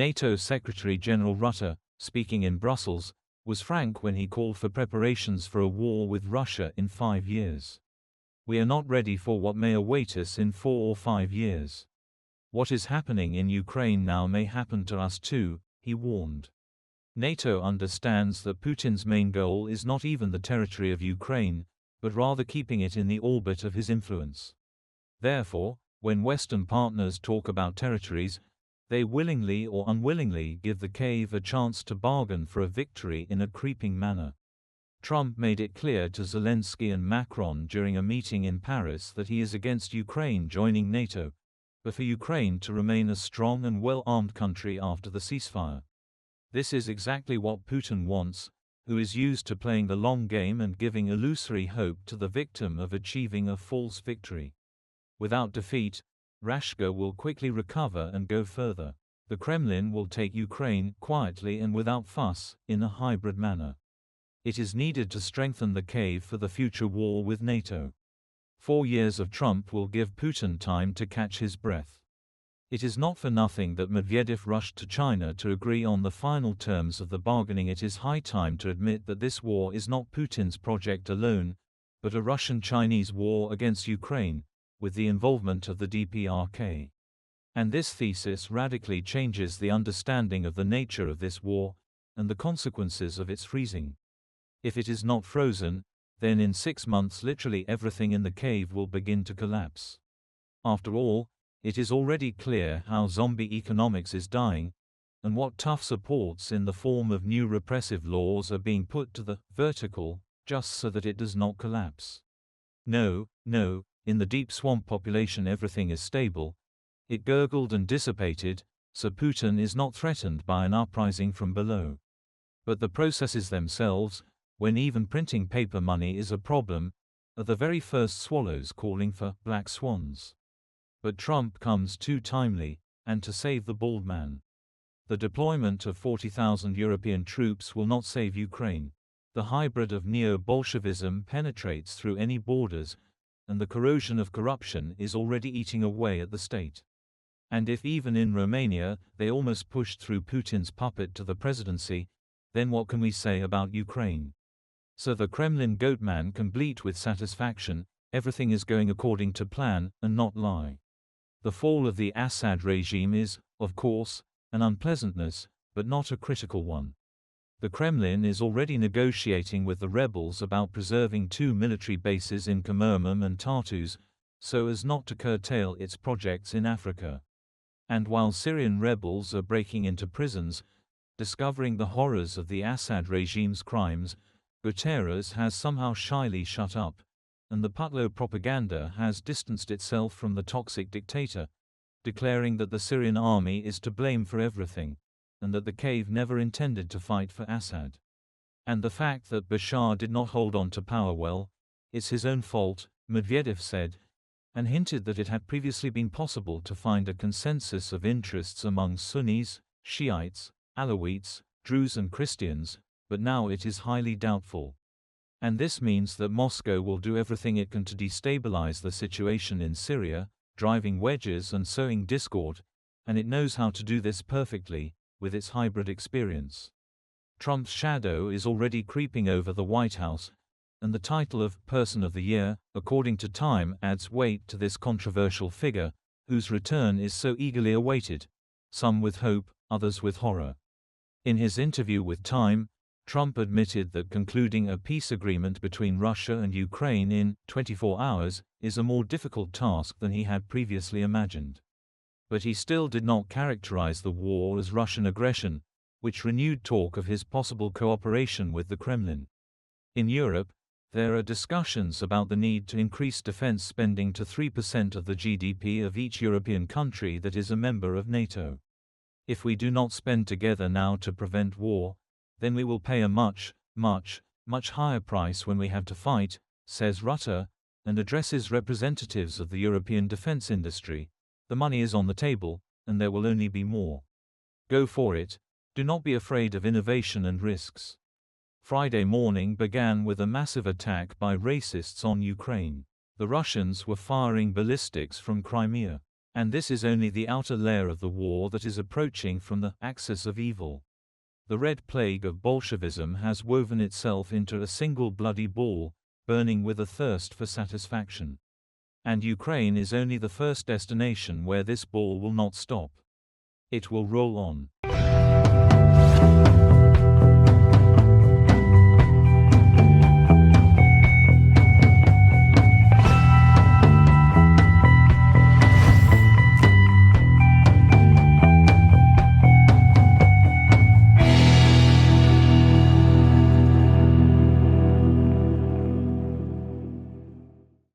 NATO Secretary-General Rutte, speaking in Brussels, was frank when he called for preparations for a war with Russia in 5 years. We are not ready for what may await us in 4 or 5 years. What is happening in Ukraine now may happen to us too, he warned. NATO understands that Putin's main goal is not even the territory of Ukraine, but rather keeping it in the orbit of his influence. Therefore, when Western partners talk about territories, they willingly or unwillingly give the cave a chance to bargain for a victory in a creeping manner. Trump made it clear to Zelensky and Macron during a meeting in Paris that he is against Ukraine joining NATO, but for Ukraine to remain a strong and well-armed country after the ceasefire. This is exactly what Putin wants, who is used to playing the long game and giving illusory hope to the victim of achieving a false victory. Without defeat, Russia will quickly recover and go further. The Kremlin will take Ukraine quietly and without fuss, in a hybrid manner. It is needed to strengthen the cave for the future war with NATO. 4 years of Trump will give Putin time to catch his breath. It is not for nothing that Medvedev rushed to China to agree on the final terms of the bargaining. It is high time to admit that this war is not Putin's project alone, but a Russian-Chinese war against Ukraine, with the involvement of the DPRK. And this thesis radically changes the understanding of the nature of this war, and the consequences of its freezing. If it is not frozen, then in 6 months literally everything in the cave will begin to collapse. After all, it is already clear how zombie economics is dying, and what tough supports in the form of new repressive laws are being put to the vertical, just so that it does not collapse. No, in the deep swamp population everything is stable. It gurgled and dissipated, so Putin is not threatened by an uprising from below. But the processes themselves, when even printing paper money is a problem, are the very first swallows calling for black swans. But Trump comes too timely, and to save the bald man. The deployment of 40,000 European troops will not save Ukraine. The hybrid of neo-Bolshevism penetrates through any borders, and the corrosion of corruption is already eating away at the state. And if even in Romania they almost pushed through Putin's puppet to the presidency, then what can we say about Ukraine? So the Kremlin goatman can bleat with satisfaction, everything is going according to plan, and not lie. The fall of the Assad regime is, of course, an unpleasantness, but not a critical one. The Kremlin is already negotiating with the rebels about preserving 2 military bases in Kamerman and Tartus, so as not to curtail its projects in Africa. And while Syrian rebels are breaking into prisons, discovering the horrors of the Assad regime's crimes, Guterres has somehow shyly shut up, and the Putlo propaganda has distanced itself from the toxic dictator, declaring that the Syrian army is to blame for everything, and that the cave never intended to fight for Assad. And the fact that Bashar did not hold on to power well, it's his own fault, Medvedev said, and hinted that it had previously been possible to find a consensus of interests among Sunnis, Shiites, Alawites, Druze and Christians, but now it is highly doubtful. And this means that Moscow will do everything it can to destabilize the situation in Syria, driving wedges and sowing discord, and it knows how to do this perfectly, with its hybrid experience. Trump's shadow is already creeping over the White House, and the title of Person of the Year, according to Time, adds weight to this controversial figure, whose return is so eagerly awaited, some with hope, others with horror. In his interview with Time, Trump admitted that concluding a peace agreement between Russia and Ukraine in 24 hours is a more difficult task than he had previously imagined. But he still did not characterize the war as Russian aggression, which renewed talk of his possible cooperation with the Kremlin. In Europe, there are discussions about the need to increase defense spending to 3% of the GDP of each European country that is a member of NATO. If we do not spend together now to prevent war, then we will pay a much higher price when we have to fight, says Rutte, and addresses representatives of the European defense industry. The money is on the table, and there will only be more. Go for it. Do not be afraid of innovation and risks. Friday morning began with a massive attack by racists on Ukraine. The Russians were firing ballistics from Crimea. And this is only the outer layer of the war that is approaching from the axis of evil. The red plague of Bolshevism has woven itself into a single bloody ball, burning with a thirst for satisfaction. And Ukraine is only the first destination where this ball will not stop. It will roll on.